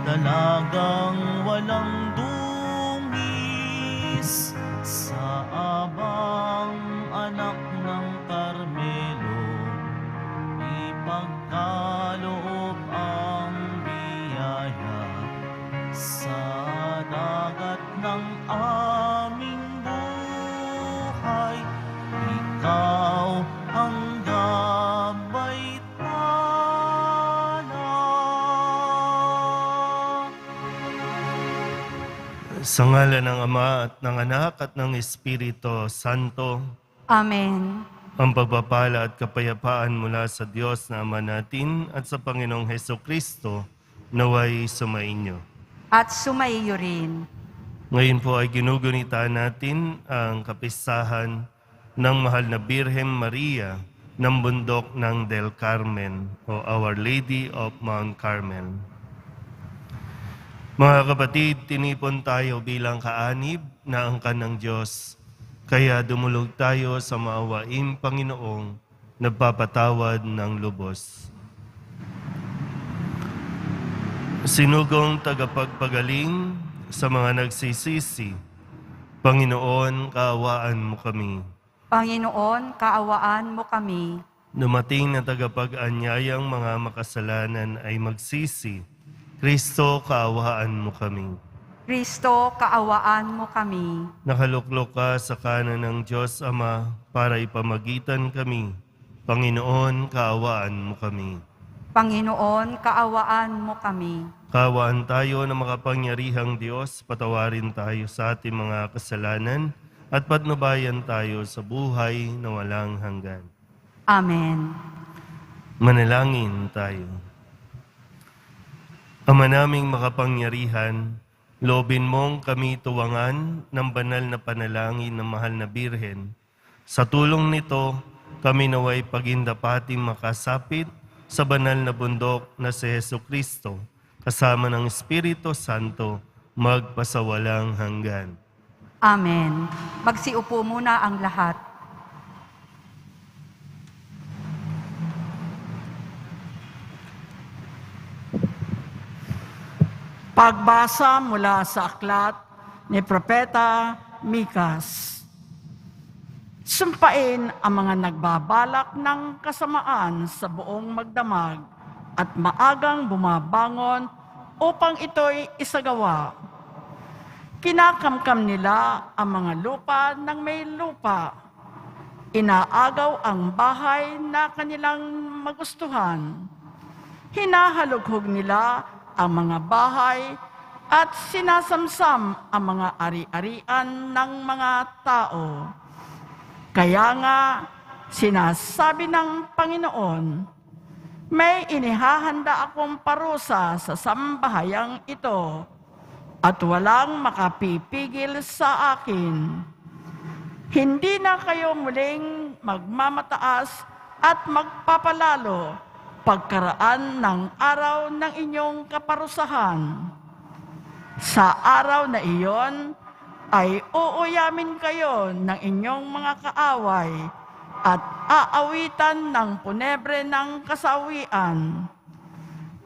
dalagang walang dungis, sa abang anak ng Carmelo, ipagkaloob ang biyaya sa dagat ng aming buhay. Ikaw ang gabay tala. Sa ngalan ng Ama at ng Anak at ng Espiritu Santo. Amen. Ang pagpapala at kapayapaan mula sa Diyos na Ama natin at sa Panginoong Hesukristo naway sumainyo. At sumaiyo rin. Ngayon po ay ginugunita natin ang kapistahan ng Mahal na Birhen Maria ng Bundok ng Del Carmen o Our Lady of Mount Carmel. Mga kapatid, tinipon tayo bilang kaanib na angkan ng Diyos. Kaya dumulog tayo sa maawaing Panginoong nagpapatawad ng lubos. Sinugong tagapagpagaling sa mga nagsisisi, Panginoon, kaawaan mo kami. Panginoon, kaawaan mo kami. Dumating na tagapag-anyayang mga makasalanan ay magsisi, Kristo, kaawaan mo kami. Kristo, kaawaan mo kami. Nakaluklok ka sa kanan ng Diyos Ama para ipamagitan kami. Panginoon, kaawaan mo kami. Panginoon, kaawaan mo kami. Kaawaan tayo ng makapangyarihang Diyos, patawarin tayo sa ating mga kasalanan at patnubayan tayo sa buhay na walang hanggan. Amen. Manalangin tayo. Ama naming makapangyarihan, loobin mong kami tuwangan ng banal na panalangin ng Mahal na Birhen. Sa tulong nito, kami naway pagindapating makasapit sa banal na bundok na si Hesukristo, kasama ng Espiritu Santo, magpasawalang hanggan. Amen. Magsiupo muna ang lahat. Pagbasa mula sa aklat ni Propeta Mikas. Sumpain ang mga nagbabalak ng kasamaan sa buong magdamag at maagang bumabangon upang ito'y isagawa. Kinakamkam nila ang mga lupa ng may lupa. Inaagaw ang bahay na kanilang magustuhan. Hinahalughog nila ang mga bahay at sinasamsam ang mga ari-arian ng mga tao. Kaya nga, sinasabi ng Panginoon, may inihahanda akong parusa sa sambahayang ito at walang makapipigil sa akin. Hindi na kayo muling magmamataas at magpapalalo pagkaraan ng araw ng inyong kaparusahan. Sa araw na iyon ay uuyamin kayo ng inyong mga kaaway at aawitan ng punebre ng kasawian.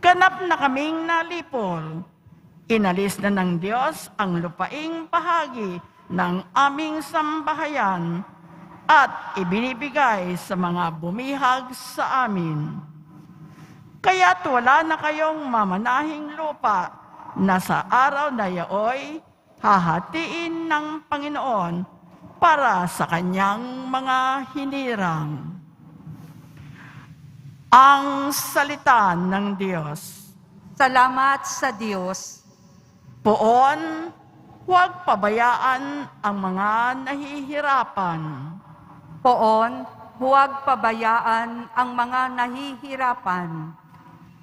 Ganap na kaming nalipol. Inalis na ng Diyos ang lupaing bahagi ng aming sambahayan at ibinibigay sa mga bumihag sa amin. Kaya't wala na kayong mamanahing lupa na sa araw na yaoy hahatiin ng Panginoon para sa kanyang mga hinirang. Ang salita ng Diyos. Salamat sa Diyos. Poon, huwag pabayaan ang mga nahihirapan. Poon, huwag pabayaan ang mga nahihirapan.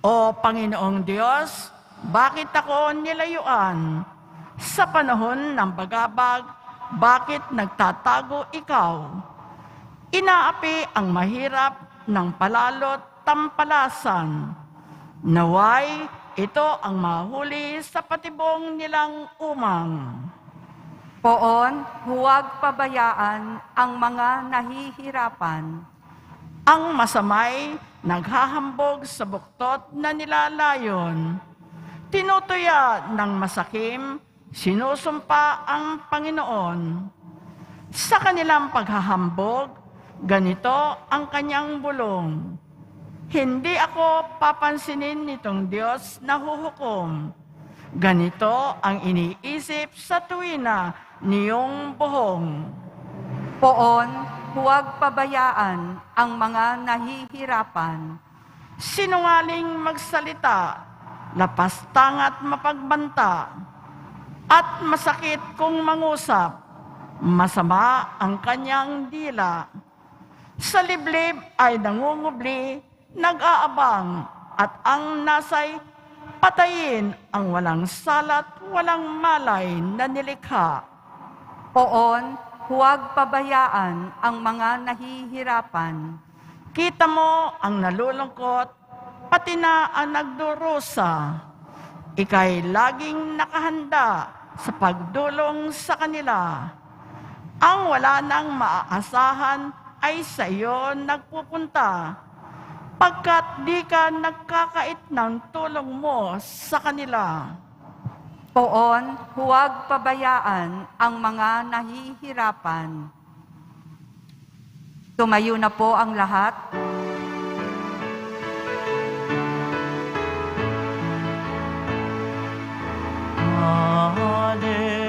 O Panginoong Diyos, bakit ako nilayuan? Sa panahon ng bagabag, bakit nagtatago ikaw? Inaapi ang mahirap ng palalo't tampalasan. Naway, ito ang mahuli sa patibong nilang umang. Poon, huwag pabayaan ang mga nahihirapan. Ang masamay naghahambog sa buktot na nilalayon. tinutuya ng masakim, sinusumpa ang Panginoon. Sa kanilang paghahambog, ganito ang kanyang bulong. Hindi ako papansinin nitong Diyos na huhukom. Ganito ang iniisip sa tuwina niyong buhong. Poon, huwag pabayaan ang mga nahihirapan. Sinungaling magsalita, lapastang at mapagbanta, at masakit kung mangusap, masama ang kanyang dila. Sa liblib ay nangungubli, nag-aabang, at ang nasay patayin ang walang salat, walang malay na nilikha. Poon, huwag pabayaan ang mga nahihirapan. Kita mo ang nalulungkot, pati na ang nagdurusa. Ika'y laging nakahanda sa pagdulong sa kanila. Ang wala nang maaasahan ay sa iyo nagpupunta, pagkat di ka nagkakait ng tulong mo sa kanila. Poon, huwag pabayaan ang mga nahihirapan. Tumayo na po ang lahat. Hallelujah,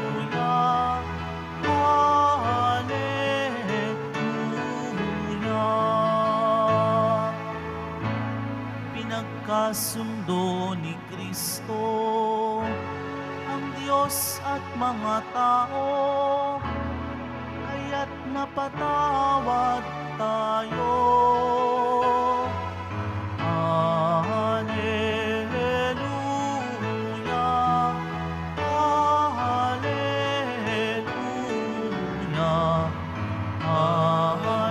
hallelujah, hallelujah, hallelujah. Pinagkasundo ni Kristo ang Diyos at mga tao, kaya't napatawad tayo. Hallelujah, hallelujah, hallelujah, hallelujah.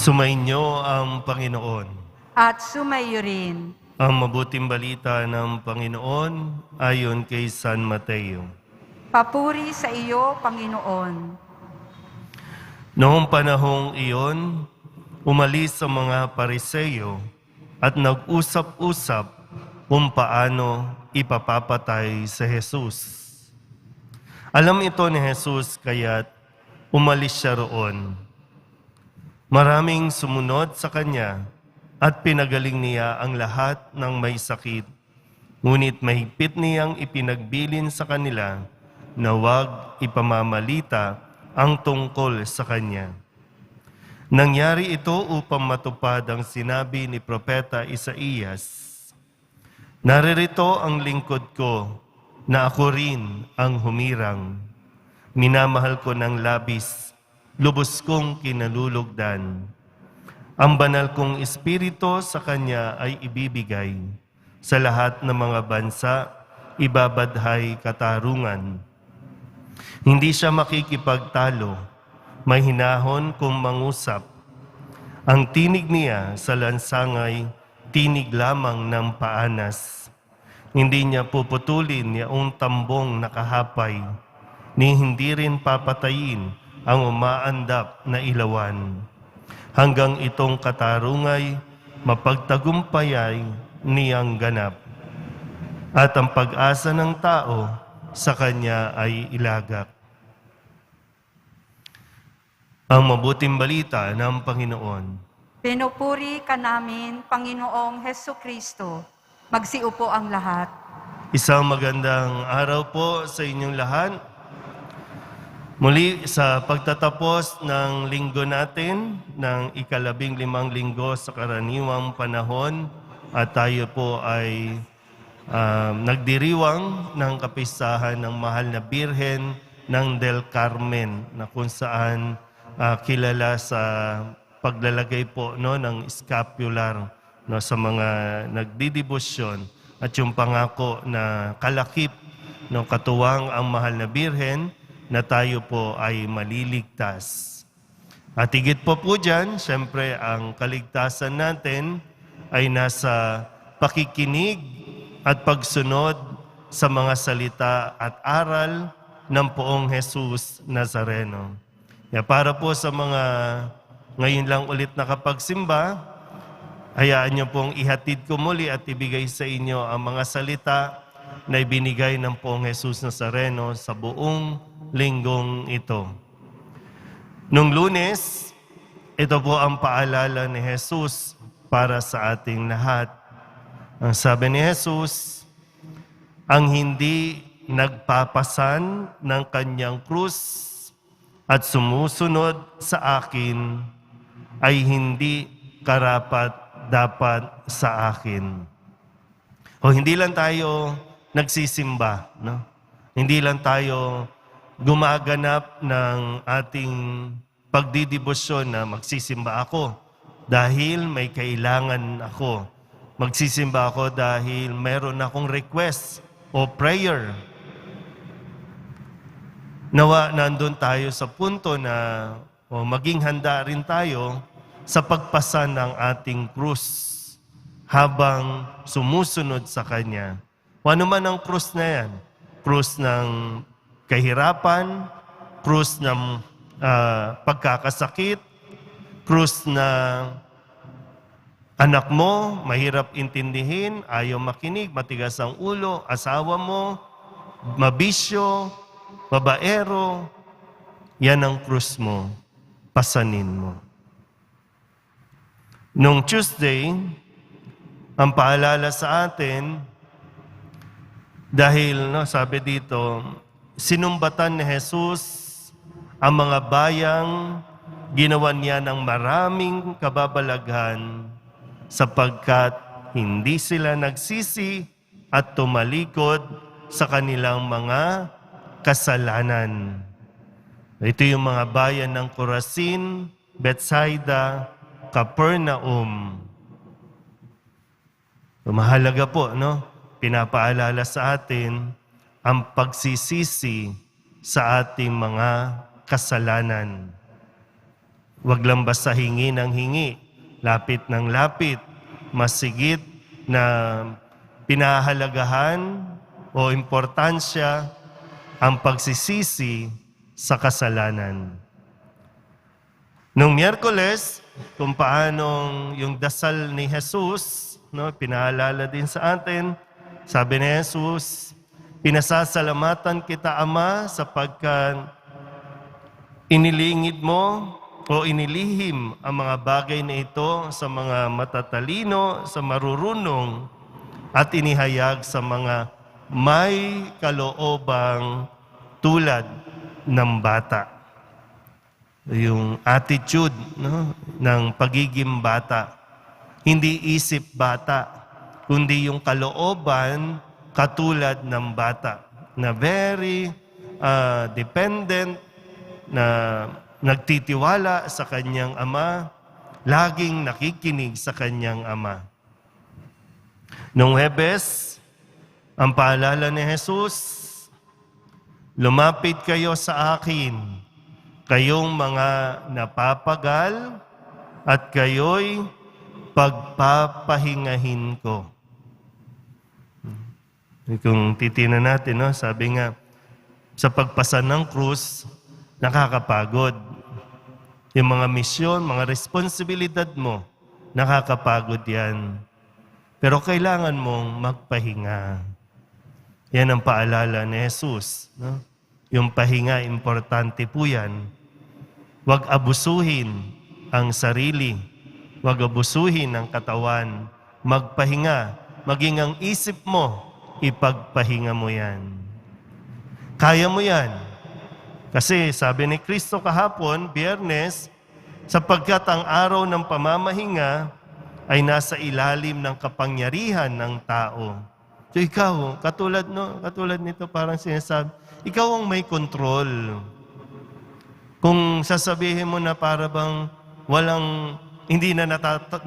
Sumainyo ang Panginoon. At sumayo rin. Ang mabuting balita ng Panginoon ayon kay San Mateo. Papuri sa iyo, Panginoon. Noong panahong iyon, umalis ang mga Pariseyo at nag-usap-usap kung paano ipapapatay si Jesus. Alam ito ni Jesus kaya't umalis siya roon. Maraming sumunod sa kanya at pinagaling niya ang lahat ng may sakit. Ngunit mahigpit niyang ipinagbilin sa kanila na huwag ipamamalita ang tungkol sa kanya. Nangyari ito upang matupad ang sinabi ni Propeta Isaías. Naririto ang lingkod ko na ako rin ang humirang. Minamahal ko ng labis, lubos kong kinalulugdan. Ang banal kong espiritu sa kanya ay ibibigay. Sa lahat ng mga bansa, ibabadhay katarungan. Hindi siya makikipagtalo, may hinahon kung mangusap. Ang tinig niya sa lansangay, tinig lamang ng paanas. Hindi niya puputulin yaong tambong nakahapay, ni hindi rin papatayin ang umaandap na ilawan. Hanggang itong katarungay, mapagtagumpayay niyang ganap. At ang pag-asa ng tao sa kanya ay ilagak. Ang mabuting balita ng Panginoon. Pinupuri ka namin, Panginoong Hesukristo. Magsiupo ang lahat. Isang magandang araw po sa inyong lahat. Muli sa pagtatapos ng linggo natin, ng ika-15 linggo sa karaniwang panahon, at tayo po ay nagdiriwang ng kapistahan ng Mahal na Birhen ng Del Carmen, na kung saan kilala sa paglalagay po ng scapular sa mga nagdidibusyon, at yung pangako na kalakip ng katuwang ang Mahal na Birhen na tayo po ay maliligtas. At higit po dyan, siyempre ang kaligtasan natin ay nasa pakikinig at pagsunod sa mga salita at aral ng poong Jesus Nazareno. Para po sa mga ngayon lang ulit nakapagsimba, hayaan niyo pong ihatid ko muli at ibigay sa inyo ang mga salita na ibinigay ng poong Jesus Nazareno sa buong linggong ito. Nung Lunes, ito po ang paalala ni Jesus para sa ating lahat. Ang sabi ni Jesus, ang hindi nagpapasan ng kanyang krus at sumusunod sa akin ay hindi karapat-dapat sa akin. O hindi lang tayo nagsisimba, no? Hindi lang tayo gumaganap ng ating pagdidibosyon na magsisimba ako dahil may kailangan ako. Magsisimba ako dahil meron akong request o prayer. Nawa nandun tayo sa punto na maging handa rin tayo sa pagpasan ng ating krus habang sumusunod sa Kanya. O ano man ang krus na yan? Krus ng kahirapan, krus ng pagkakasakit, krus na anak mo, mahirap intindihin, ayaw makinig, matigas ang ulo, asawa mo, mabisyo, babaero, yan ang krus mo, pasanin mo. Nung Tuesday, ang paalala sa atin, dahil sabi dito, sinumbatan ni Jesus ang mga bayang ginawa niya ng maraming kababalaghan sapagkat hindi sila nagsisi at tumalikod sa kanilang mga kasalanan. Ito yung mga bayan ng Corazin, Bethsaida, Capernaum. Mahalaga po, pinapaalala sa atin ang pagsisisi sa ating mga kasalanan. Huwag lang basta hingi ng hingi, lapit ng lapit, masigit na pinahalagahan o importansya ang pagsisisi sa kasalanan. Nung Miyerkules, kung paanong yung dasal ni Jesus, pinaalala din sa atin, sabi ni Jesus, pinasasalamatan kita, Ama, sapagkat inilingid mo o inilihim ang mga bagay na ito sa mga matatalino, sa marurunong, at inihayag sa mga may kaloobang tulad ng bata. Yung attitude ng pagiging bata. Hindi isip bata, kundi yung kalooban katulad ng bata na very dependent, na nagtitiwala sa kanyang ama, laging nakikinig sa kanyang ama. Nung Huwebes, ang paalala ni Jesus, lumapit kayo sa akin, kayong mga napapagal, at kayo'y pagpapahingahin ko. Kung titingnan natin, sabi nga, sa pagpasan ng krus, nakakapagod. Yung mga misyon, mga responsibilidad mo, nakakapagod yan. Pero kailangan mong magpahinga. Yan ang paalala ni Jesus. Yung pahinga, importante po yan. Huwag abusuhin ang sarili. Huwag abusuhin ang katawan. Magpahinga. Maging ang isip mo, ipagpahinga mo yan. Kaya mo yan. Kasi sabi ni Kristo kahapon, Biyernes, sapagkat ang araw ng pamamahinga ay nasa ilalim ng kapangyarihan ng tao. So ikaw, katulad nito parang sinasabi, ikaw ang may control. Kung sasabihin mo na para bang hindi na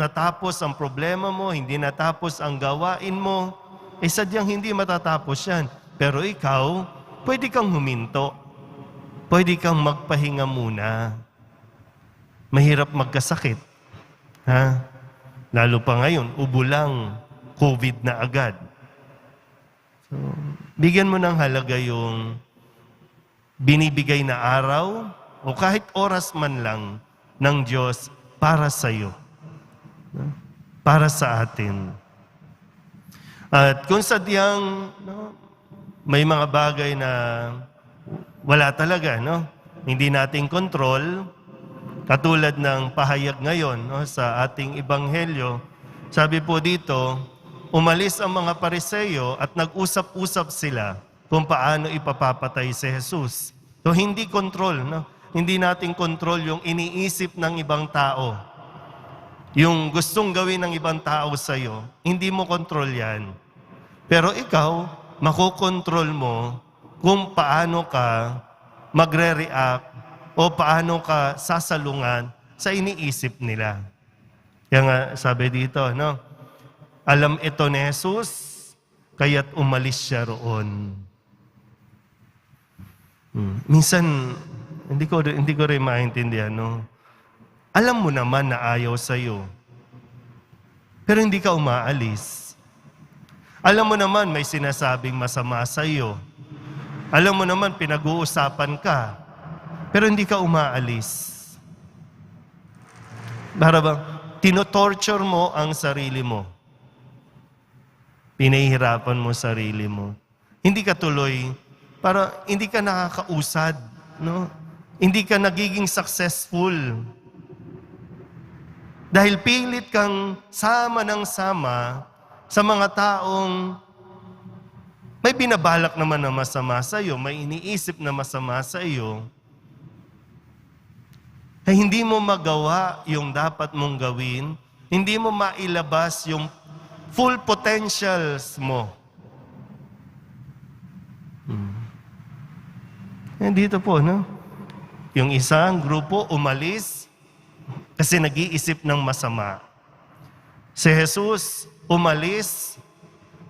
natapos ang problema mo, hindi natapos ang gawain mo, sadyang hindi matatapos yan. Pero ikaw, pwede kang huminto. Pwede kang magpahinga muna. mahirap magkasakit. Ha? Lalo pa ngayon, ubo lang, COVID na agad. So, bigyan mo ng halaga yung binibigay na araw o kahit oras man lang ng Diyos para sa iyo. Para sa atin. At kung sadyang may mga bagay na wala talaga, hindi nating kontrol, katulad ng pahayag ngayon sa ating ebanghelyo, sabi po dito, umalis ang mga Pariseo at nag-usap-usap sila kung paano ipapapatay si Jesus. So hindi kontrol, hindi natin kontrol yung iniisip ng ibang tao. Yung gustong gawin ng ibang tao sa iyo, hindi mo kontrol yan. Pero ikaw, makokontrol mo kung paano ka magre-react o paano ka sasalungan sa iniisip nila. Kaya nga sabi dito, alam ito ni Jesus, kaya't umalis siya roon. Minsan, hindi ko rin maintindihan, alam mo naman na ayaw sa'yo, pero hindi ka umaalis. Alam mo naman may sinasabing masama sa'yo. Alam mo naman pinag-uusapan ka, pero hindi ka umaalis. Para bang tinotorture mo ang sarili mo. Pinahihirapan mo sarili mo. Hindi ka tuloy, para hindi ka nakakausad, Hindi ka nagiging successful. Dahil pilit kang sama ng sama sa mga taong may binabalak naman na masama sa iyo, may iniisip na masama sa iyo, ay hindi mo magawa yung dapat mong gawin, hindi mo mailabas yung full potentials mo. Dito po, yung isang grupo umalis kasi nag-iisip ng masama. Si Jesus umalis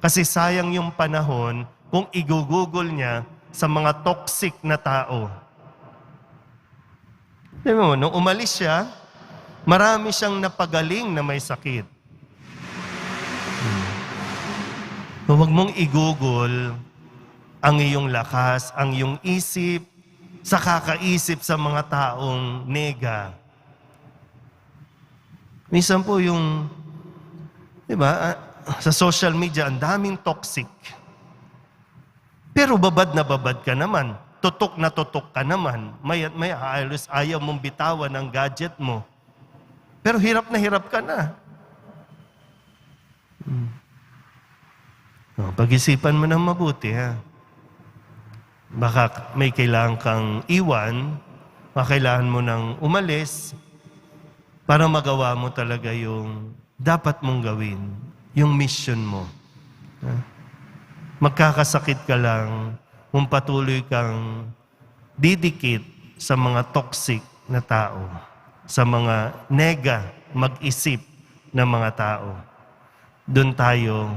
kasi sayang yung panahon kung igugugol niya sa mga toxic na tao. Diba mo, nung umalis siya, marami siyang napagaling na may sakit. Huwag mong igugol ang iyong lakas, ang iyong isip, sa kakaisip sa mga taong nega. Minsan po yung, sa social media, ang daming toxic. Pero babad na babad ka naman. Tutok na tutok ka naman. May ayaw mong bitawan ang gadget mo. Pero hirap na hirap ka na. Pag-isipan mo ng mabuti, ha? Baka may kailangan kang iwan, kailangan mo nang umalis para magawa mo talaga yung dapat mong gawin, yung mission mo. Magkakasakit ka lang kung patuloy kang didikit sa mga toxic na tao, sa mga nega, mag-isip na mga tao. Doon tayo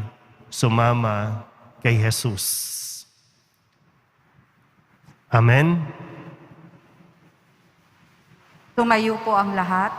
sumama kay Jesus. Amen? Tumayo po ang lahat.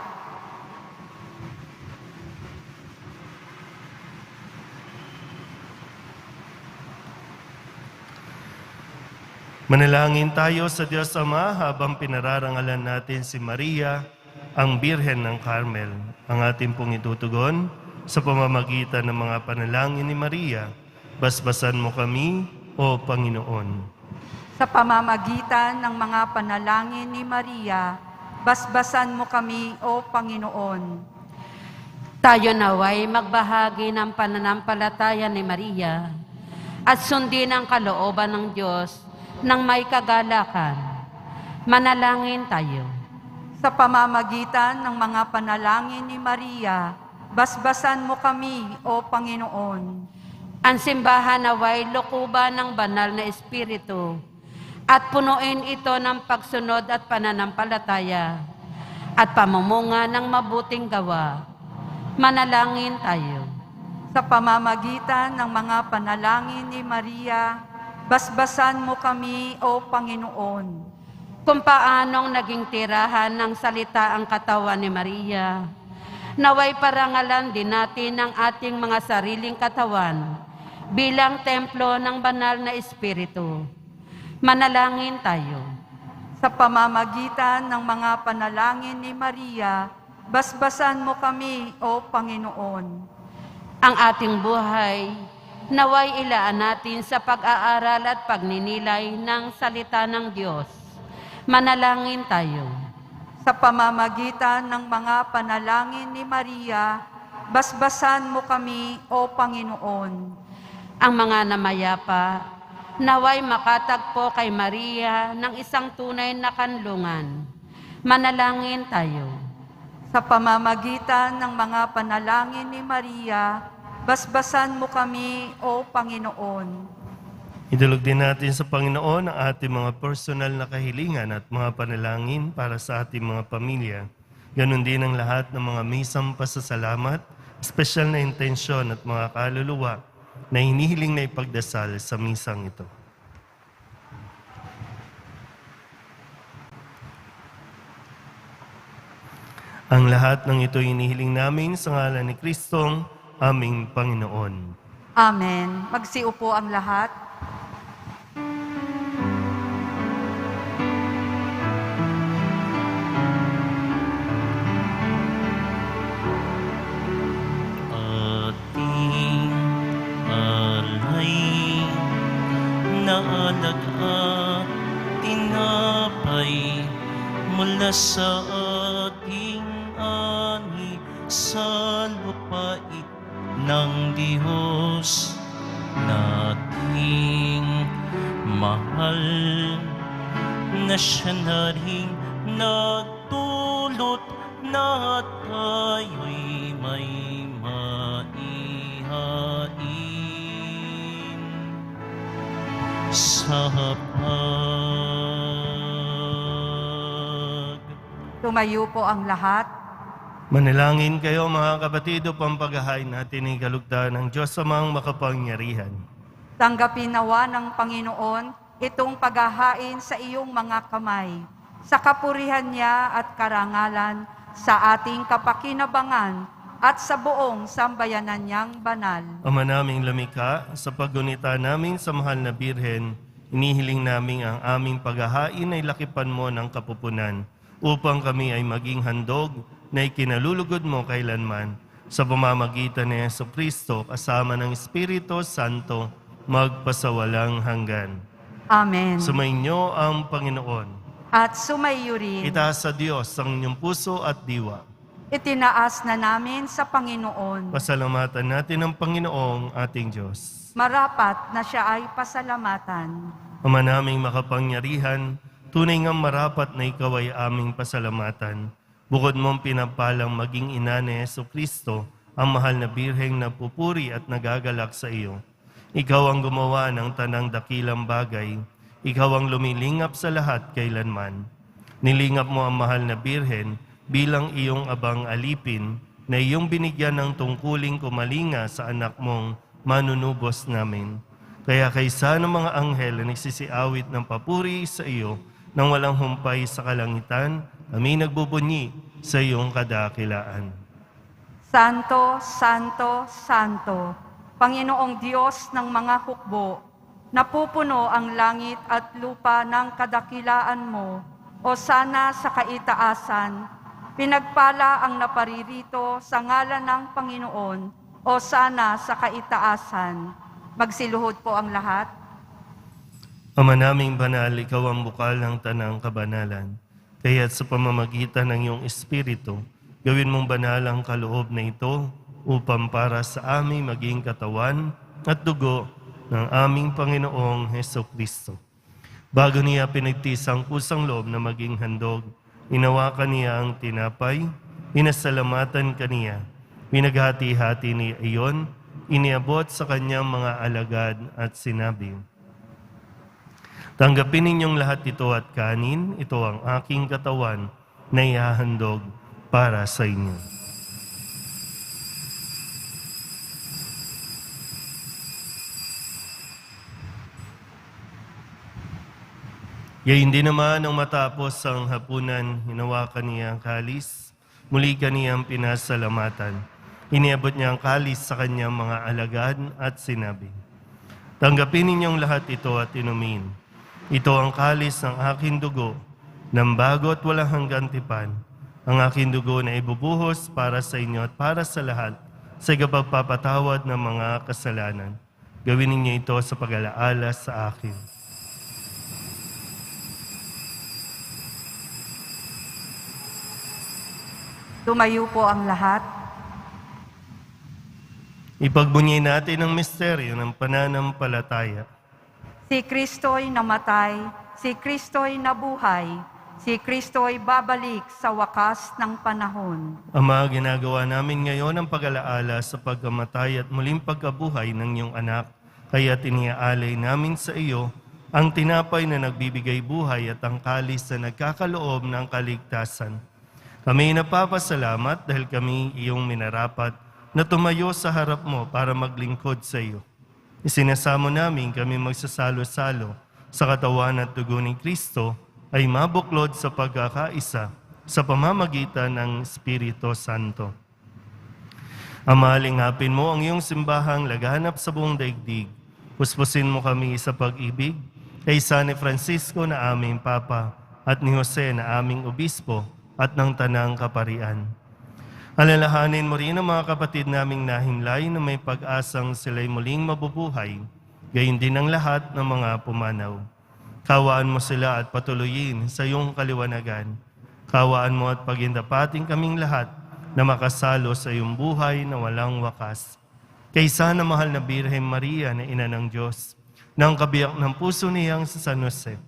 Manalangin tayo sa Diyos Ama habang pinararangalan natin si Maria, ang Birhen ng Carmel. Ang ating pong itutugon sa pamamagitan ng mga panalangin ni Maria. Basbasan mo kami, O Panginoon. Sa pamamagitan ng mga panalangin ni Maria, basbasan mo kami, O Panginoon. Tayo naway magbahagi ng pananampalataya ni Maria at sundin ang kalooban ng Diyos ng may kagalakan. Manalangin tayo. Sa pamamagitan ng mga panalangin ni Maria, basbasan mo kami, O Panginoon. Ang simbahan naway lokoban ng banal na Espiritu at punuin ito ng pagsunod at pananampalataya at pamumunga ng mabuting gawa. Manalangin tayo. Sa pamamagitan ng mga panalangin ni Maria, basbasan mo kami, O Panginoon. kung paanong naging tirahan ng salita ang katawan ni Maria. Naway parangalan din natin ang ating mga sariling katawan bilang templo ng banal na Espiritu. Manalangin tayo. Sa pamamagitan ng mga panalangin ni Maria, basbasan mo kami, O Panginoon. Ang ating buhay, naway ilaan natin sa pag-aaral at pagninilay ng salita ng Diyos. Manalangin tayo. Sa pamamagitan ng mga panalangin ni Maria, basbasan mo kami, O Panginoon. Ang mga namayapa, naway makatagpo kay Maria ng isang tunay na kanlungan. Manalangin tayo. Sa pamamagitan ng mga panalangin ni Maria, basbasan mo kami, O Panginoon. Idulog din natin sa Panginoon ang ating mga personal na kahilingan at mga panalangin para sa ating mga pamilya. Ganon din ang lahat ng mga misang pasasalamat, espesyal na intensyon at mga kaluluwa na hinihiling na ipagdasal sa misang ito. Ang lahat ng ito hinihiling namin sa ngalan ni Kristong aming Panginoon. Amen. Magsiupo ang lahat. Ating alay na alaga tinapay mula sa ating ani sa lupait ng Diyos nating mahal na siya na rin nagdulot na tayo'y may maihain sa Tumayo po ang lahat. Manalangin kayo mga kapatid upang paghahain natin ang kalugdan ng Diyos amang makapangyarihan. Tanggapin nawa ng Panginoon itong paghahain sa iyong mga kamay, sa kapurihan niya at karangalan, sa ating kapakinabangan at sa buong sambayanan niyang banal. Ama naming lumikha, sa paggunita namin sa mahal na Birhen, inihiling namin ang aming paghahain ay lakipan mo ng kapupunan, upang kami ay maging handog na ikinalulugod mo kailanman. Sa pamamagitan ni Jesucristo, kasama ng Espiritu Santo, magpasawalang hanggan. Amen. Sumainyo ang Panginoon. At sumayo rin. Itaas sa Diyos ang inyong puso at diwa. Itinaas na namin sa Panginoon. Pasalamatan natin ang Panginoong ating Diyos. Marapat na siya ay pasalamatan. Ama naming makapangyarihan, tunay ngang marapat na ikaw ay aming pasalamatan. Bukod mong pinapalang maging ina ni Jesucristo, ang mahal na birheng nagpupuri at nagagalak sa iyo. Ikaw ang gumawa ng tanang dakilang bagay. Ikaw ang lumilingap sa lahat kailanman. Nilingap mo ang mahal na birhen bilang iyong abang alipin na iyong binigyan ng tungkuling kumalinga sa anak mong manunubos namin. Kaya kaysa ng mga anghel na nagsisiawit ng papuri sa iyo nang walang humpay sa kalangitan, kami nagbubunyi sa iyong kadakilaan. Santo, Santo, Santo, Panginoong Diyos ng mga hukbo, napupuno ang langit at lupa ng kadakilaan mo, o sana sa kaitaasan, pinagpala ang naparirito sa ngalan ng Panginoon, o sana sa kaitaasan. Magsiluhod po ang lahat. Ama naming banal, ikaw ang bukal ng tanang kabanalan. Kaya't sa pamamagitan ng iyong Espiritu, gawin mong banal ang kaloob na ito upang para sa amin maging katawan at dugo ng aming Panginoong Hesukristo. Bago niya pinagtisang kusang loob na maging handog, inawakan niya ang tinapay, pinasalamatan kaniya, pinaghati-hati niya iyon, iniabot sa kanyang mga alagad at sinabi, "Tanggapin ninyong lahat ito at kanin, ito ang aking katawan na ihahandog para sa inyo." Gayon din naman nang matapos ang hapunan, hinawakan niya ang kalis, muli kaniyang pinasalamatan. Iniabot niya ang kalis sa kanyang mga alagad at sinabi, "Tanggapin ninyong lahat ito at inumin. Ito ang kalis ng aking dugo, ng bago at walang hanggang tipan. Ang aking dugo na ibubuhos para sa inyo at para sa lahat sa ikapagpapatawad ng mga kasalanan. Gawin ninyo ito sa pag-alaala sa akin." Tumayo po ang lahat. Ipagbunyi natin ang misteryo ng pananampalataya. Si Kristo'y namatay, si Kristo'y nabuhay, si Kristo'y babalik sa wakas ng panahon. Ama, ginagawa namin ngayon ang pag-alaala sa pagkamatay at muling pagkabuhay ng iyong anak, kaya tiniaalay namin sa iyo ang tinapay na nagbibigay buhay at ang kalis na nagkakaloob ng kaligtasan. Kami napapasalamat dahil kami iyong minarapat na tumayo sa harap mo para maglingkod sa iyo. Isinasamo namin kami magsasalo-salo sa katawan at dugo ni Kristo ay mabuklod sa pagkakaisa sa pamamagitan ng Espiritu Santo. Ama, lingapin mo ang iyong simbahang laganap sa buong daigdig. Puspusin mo kami sa pag-ibig kay San Francisco na aming Papa at ni Jose na aming Obispo at ng Tanang Kaparian. Alalahanin mo rin ang mga kapatid naming nahimlay na may pag-asang sila'y muling mabubuhay, gayon din ang lahat ng mga pumanaw. Kawaan mo sila at patuloyin sa iyong kaliwanagan. Kawaan mo at pagindapating kaming lahat na makasalo sa iyong buhay na walang wakas. Kaysa na mahal na Birhen Maria na Ina ng Diyos, ng kabiyak ng puso niyang sa San Jose,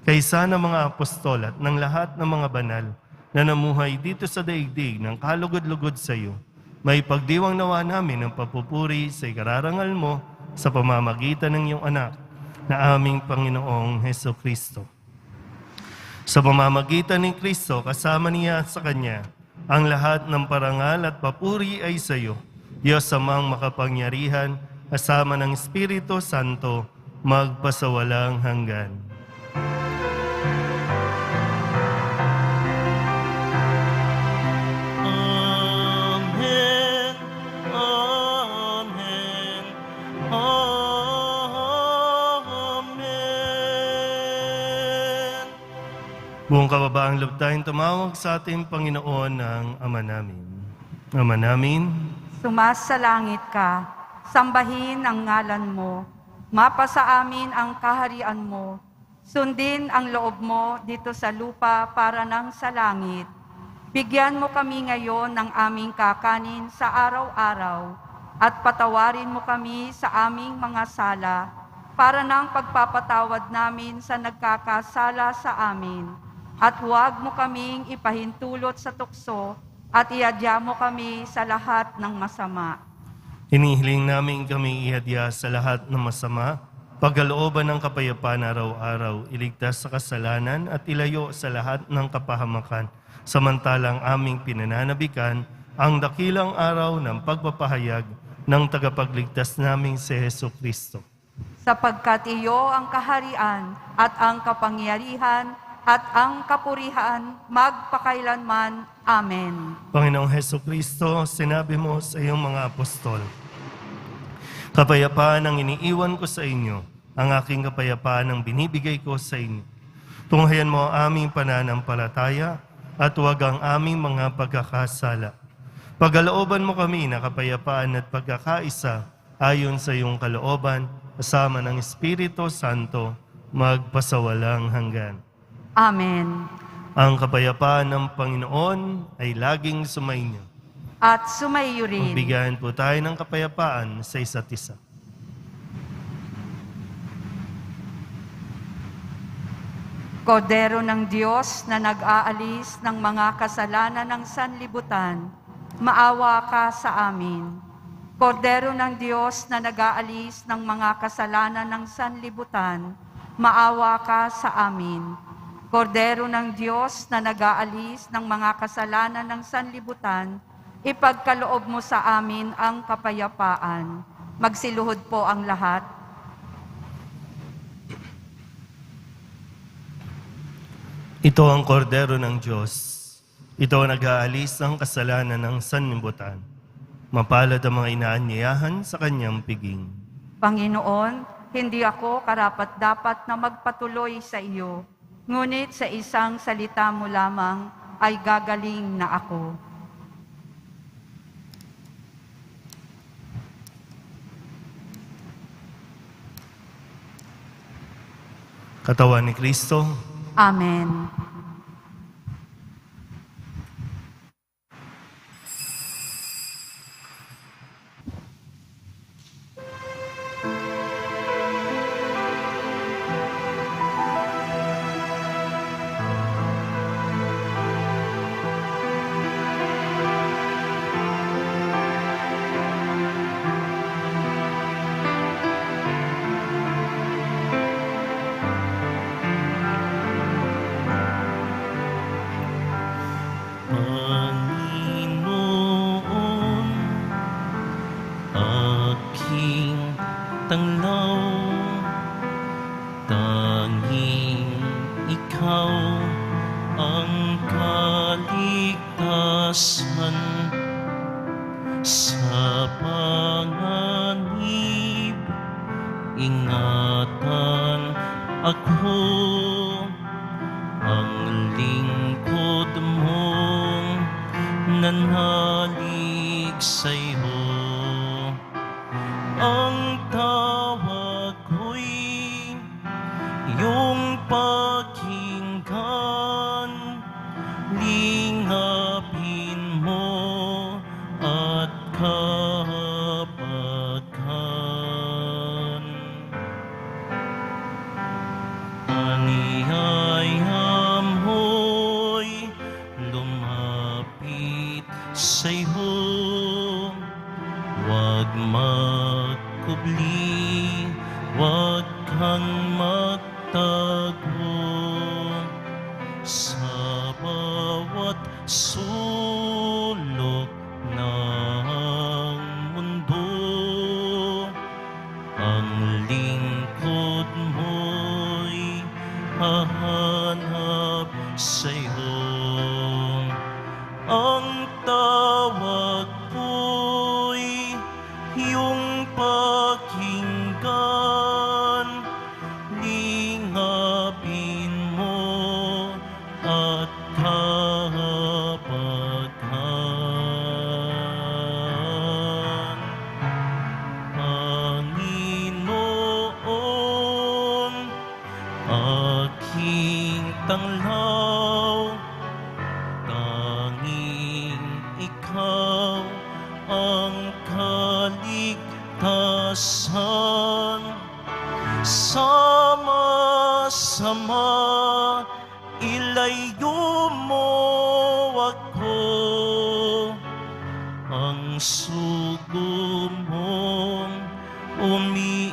kaysa ng mga apostol at ng lahat ng mga banal na namuhay dito sa daigdig ng kalugod-lugod sa iyo, may pagdiwang nawa namin ng papupuri sa ikararangal mo sa pamamagitan ng iyong anak na aming Panginoong Hesukristo. Sa pamamagitan ni Kristo, kasama niya at sa Kanya, ang lahat ng parangal at papuri ay sa iyo, Diyos amang makapangyarihan, kasama ng Espiritu Santo, magpasawalang hanggan. Buong kababaang loob tayong tumawag sa ating Panginoon ng Ama namin. Ama namin, Sumasalangit ka, sambahin ang ngalan mo, mapasa amin ang kaharian mo, sundin ang loob mo dito sa lupa para nang sa langit. Bigyan mo kami ngayon ng aming kakanin sa araw-araw at patawarin mo kami sa aming mga sala para nang pagpapatawad namin sa nagkakasala sa amin. At huwag mo kaming ipahintulot sa tukso at iadya mo kami sa lahat ng masama. hinihiling namin kami ihadya sa lahat ng masama, pagkalooban ng kapayapaan araw-araw, iligtas sa kasalanan at ilayo sa lahat ng kapahamakan, samantalang aming pinananabikan ang dakilang araw ng pagpapahayag ng tagapagligtas naming si Hesukristo. Sapagkat iyo ang kaharian at ang kapangyarihan at ang kapurihan magpakailanman. Amen. Panginoong Hesukristo, sinabi mo sa iyong mga apostol, "Kapayapaan ang iniiwan ko sa inyo, ang aking kapayapaan ang binibigay ko sa inyo. Tunghayan mo ang aming pananampalataya at huwag ang aming mga pagkakasala. Pagkalooban mo kami na kapayapaan at pagkakaisa ayon sa iyong kalooban, kasama ng Espiritu Santo, magpasawalang hanggan." Amen. Ang kapayapaan ng Panginoon ay laging sumainyo. At sumaiyo rin. Bigyan po tayo ng kapayapaan sa isa't isa. Kordero ng Diyos na nag-aalis ng mga kasalanan ng sanlibutan, maawa ka sa amin. Kordero ng Diyos na nag-aalis ng mga kasalanan ng sanlibutan, maawa ka sa amin. Kordero ng Diyos na nag-aalis ng mga kasalanan ng sanlibutan, ipagkaloob mo sa amin ang kapayapaan. Magsiluhod po ang lahat. Ito ang kordero ng Diyos. Ito ang nag-aalis ng kasalanan ng sanlibutan. Mapalad ang mga inaanyayahan sa kanyang piging. Panginoon, hindi ako karapat-dapat na magpatuloy sa iyo, ngunit sa isang salita mo lamang ay gagaling na ako. Katawan ni Kristo. Amen. Panginoon, aking tanglaw, tanging ikaw ang kaligtasan. Sa panganib, ingatan ako, ang lingkod mong nanalig sa'yo. Ang tawag ko'y iyong pakinggan, lingapin mo at kapagkan. Aniyayam mo'y lumapit sa'yo, huwag magkubli, huwag kang magtago. Sa bawat sulok ng mundo, ang lingkod mo'y hahanap sa'yo. Ang tawag ko'y iyong pakinggan, lingapin mo at kapagkan. Panginoon, aking tanglaw, tanging ikaw ang kaligtasan. Sama-sama ilayo mo ako, ang sugo mong umiibig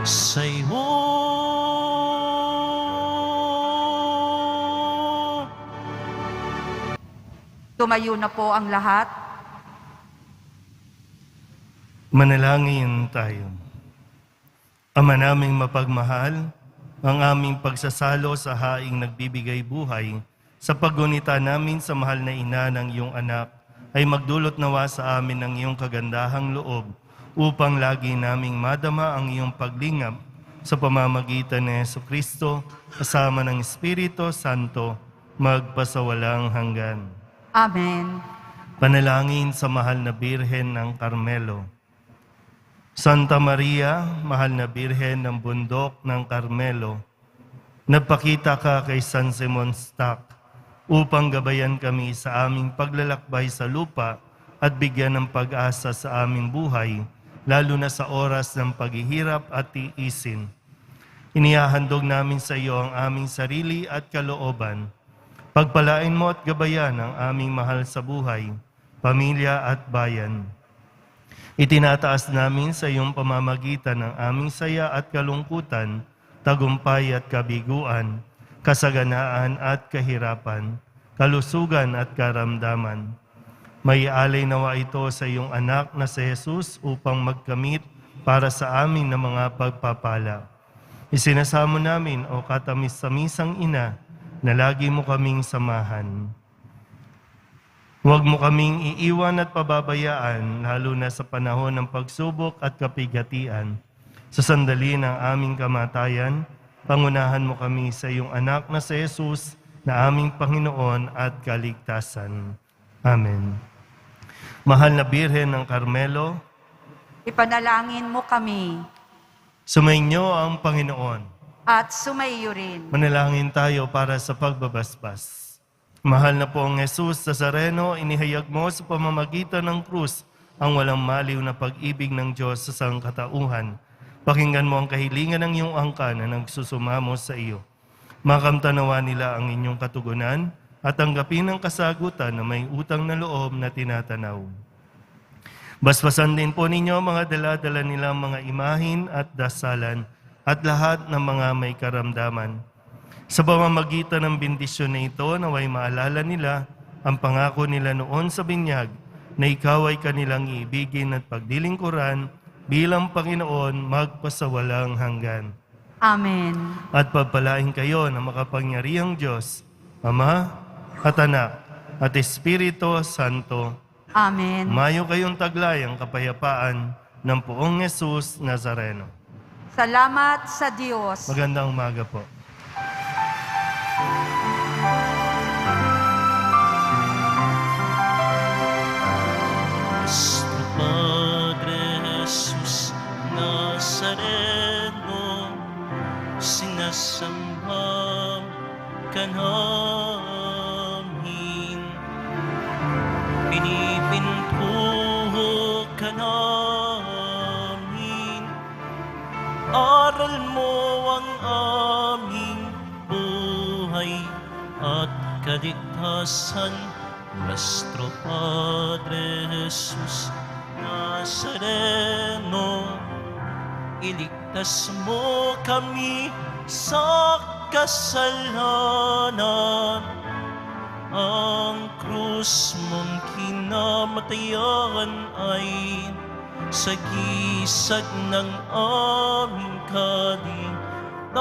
sa'yo. Tumayo na po ang lahat. Manalangin tayo. Ama naming mapagmahal, ang aming pagsasalo sa haing nagbibigay buhay, sa paggunita namin sa mahal na ina ng iyong anak, ay magdulot nawa sa amin ng iyong kagandahang loob, upang lagi naming madama ang iyong paglingap sa pamamagitan ni Jesucristo, kasama ng Espiritu Santo, magpasawalang hanggan. Amen. Panalangin sa mahal na Birhen ng Carmelo. Santa Maria, mahal na Birhen ng bundok ng Carmelo, nagpakita ka kay San Simon Stock upang gabayan kami sa aming paglalakbay sa lupa at bigyan ng pag-asa sa aming buhay, lalo na sa oras ng paghihirap at tiisin. Inihahandog namin sa iyo ang aming sarili at kalooban. Pagpalain mo at gabayan ang aming mahal sa buhay, pamilya at bayan. Itinataas namin sa iyong pamamagitan ang aming saya at kalungkutan, tagumpay at kabiguan, kasaganaan at kahirapan, kalusugan at karamdaman. May alay nawa ito sa iyong anak na si Jesus upang magkamit para sa amin ng mga pagpapala. Isinasamo namin, o katamis-samisang ina, na lagi mo kaming samahan. Huwag mo kaming iiwan at pababayaan, lalo na sa panahon ng pagsubok at kapigatian. Sa sandali ng aming kamatayan, pangunahan mo kami sa iyong anak na si Jesus, na aming Panginoon at kaligtasan. Amen. Mahal na Birhen ng Carmelo, Ipanalangin mo kami sumainyo ang Panginoon. at sumaiyo rin. Manalangin tayo para sa pagbabasbas. Mahal na poong Jesus Nazareno, inihayag mo sa pamamagitan ng krus ang walang maliw na pag-ibig ng Diyos sa sangkatauhan. Pakinggan mo ang kahilingan ng iyong angkan na nagsusumamo sa iyo. Makamtanawa nila ang inyong katugunan at tanggapin ang kasagutan na may utang na loob na tinatanaw. Basbasan din po ninyo mga dala-dala nilang mga imahin at dasalan at lahat ng mga may karamdaman. Sa pamamagitan ng bendisyon na ito, naway maalala nila ang pangako nila noon sa binyag na ikaw ay kanilang iibigin at pagdilingkuran bilang Panginoon magpasawalang hanggan. Amen. At pagpalain kayo ng makapangyarihang Diyos, Ama at Anak at Espiritu Santo. Amen. Mayo kayong taglay ang kapayapaan ng poong Jesus Nazareno. Salamat sa Diyos. Magandang umaga po. Nuestro Padre Jesus Nazareno, sinasamba ka namin. Pinipintuho ka namin. Aral mo ang aming buhay at kaligtasan. Nuestro Padre Jesus Nazareno, iligtas mo kami sa kasalanan. Ang krus mong kinamatayan ay sagisag ng aming kaligtasan.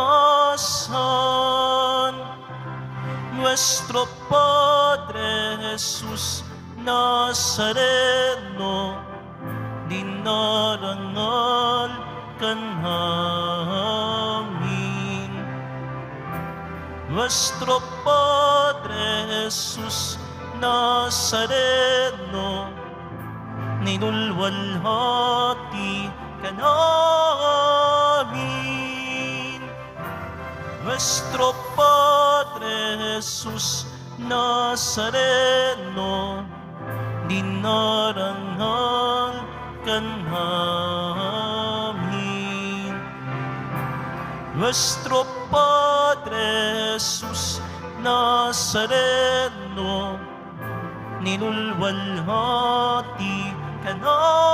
Nuestro Padre Jesus Nazareno, dinarangal ka namin. Nuestro Padre Jesus Nazareno, ninulwalhati ka namin. Nuestro Padre Jesus Nazareno, dinarangal ka namin. Nuestro Padre Jesus Nazareno, ninulwalhati ka namin.